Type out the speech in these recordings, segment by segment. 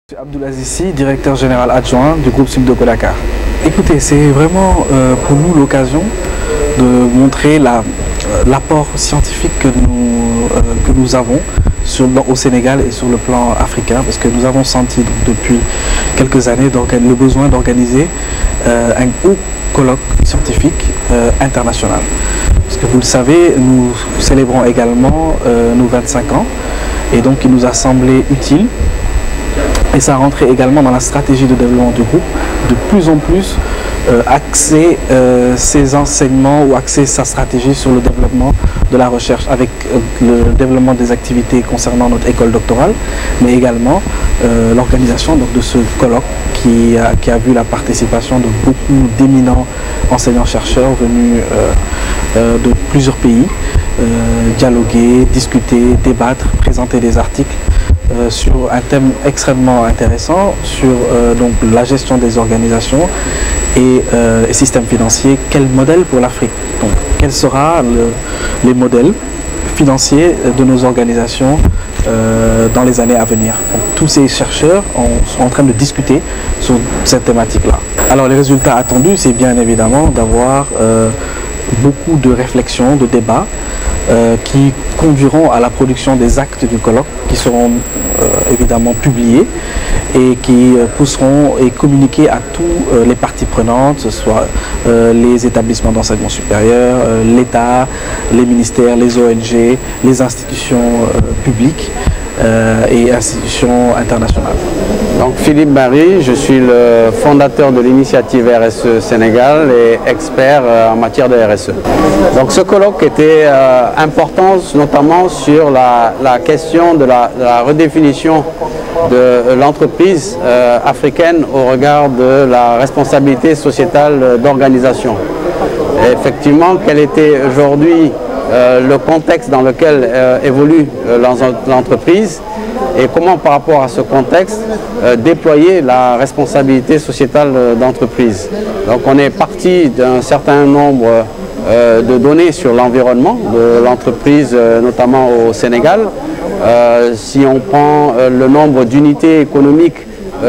Monsieur Abdoulaziz Sy, directeur général adjoint du groupe Sumdoko Dakar. Écoutez, c'est vraiment pour nous l'occasion de montrer l'apport scientifique que nous avons au Sénégal et sur le plan africain, parce que nous avons senti depuis quelques années le besoin d'organiser un haut colloque scientifique international. Parce que vous le savez, nous célébrons également nos 25 ans et donc il nous a semblé utile. Et ça rentrait également dans la stratégie de développement du groupe, de plus en plus axer ses enseignements ou axer sa stratégie sur le développement de la recherche avec le développement des activités concernant notre école doctorale, mais également l'organisation de ce colloque qui a vu la participation de beaucoup d'éminents enseignants-chercheurs venus de plusieurs pays, dialoguer, discuter, débattre, présenter des articles sur un thème extrêmement intéressant sur donc la gestion des organisations et systèmes financiers. Quel modèle pour l'Afrique? Donc, quels seront les modèles financiers de nos organisations dans les années à venir? Donc, tous ces chercheurs sont en train de discuter sur cette thématique-là. Alors les résultats attendus, c'est bien évidemment d'avoir beaucoup de réflexions, de débats qui conduiront à la production des actes du colloque qui seront évidemment publiés et qui pousseront et communiquer à tous les parties prenantes, ce soit les établissements d'enseignement supérieur, l'État, les ministères, les ONG, les institutions publiques et institutions internationales. Donc Philippe Barry, je suis le fondateur de l'initiative RSE Sénégal et expert en matière de RSE. Donc ce colloque était important notamment sur la question de la redéfinition de l'entreprise africaine au regard de la responsabilité sociétale d'organisation. Effectivement, quel était aujourd'hui le contexte dans lequel évolue l'entreprise et comment par rapport à ce contexte déployer la responsabilité sociétale d'entreprise. Donc on est parti d'un certain nombre de données sur l'environnement de l'entreprise, notamment au Sénégal. Si on prend le nombre d'unités économiques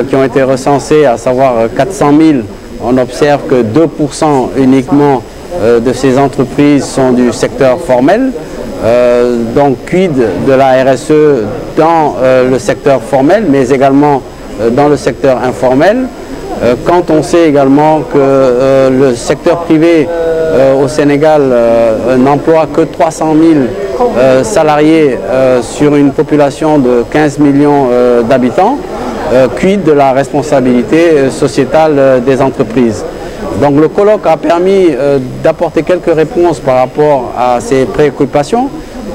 qui ont été recensées, à savoir 400 000, on observe que 2% uniquement de ces entreprises sont du secteur formel. Donc quid de la RSE dans le secteur formel, mais également dans le secteur informel. Quand on sait également que le secteur privé au Sénégal n'emploie que 300 000 salariés sur une population de 15 millions d'habitants, quid de la responsabilité sociétale des entreprises. Donc le colloque a permis d'apporter quelques réponses par rapport à ces préoccupations,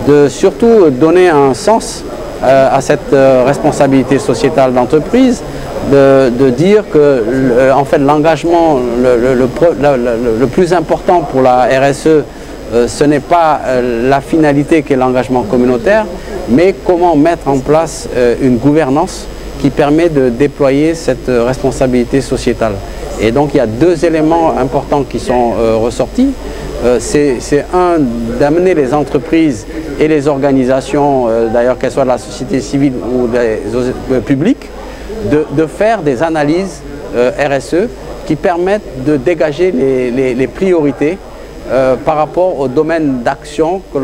de surtout donner un sens à cette responsabilité sociétale d'entreprise, de dire que en fait l'engagement le plus important pour la RSE, ce n'est pas la finalité qui est l'engagement communautaire, mais comment mettre en place une gouvernance qui permet de déployer cette responsabilité sociétale. Et donc il y a deux éléments importants qui sont ressortis. C'est un, d'amener les entreprises et les organisations, d'ailleurs qu'elles soient de la société civile ou publique, de faire des analyses RSE qui permettent de dégager les priorités par rapport au domaine d'action que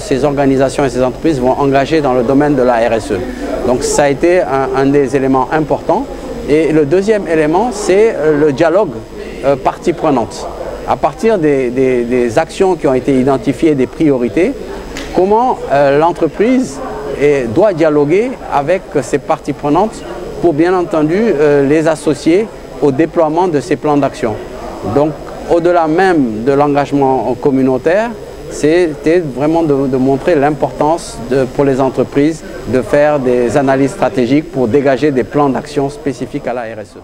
ces organisations et ces entreprises vont engager dans le domaine de la RSE. Donc ça a été un des éléments importants. Et le deuxième élément, c'est le dialogue parties prenantes. À partir des actions qui ont été identifiées, des priorités, comment l'entreprise doit dialoguer avec ces parties prenantes pour bien entendu les associer au déploiement de ces plans d'action. Donc au-delà même de l'engagement communautaire, c'était vraiment de montrer l'importance pour les entreprises de faire des analyses stratégiques pour dégager des plans d'action spécifiques à la RSE.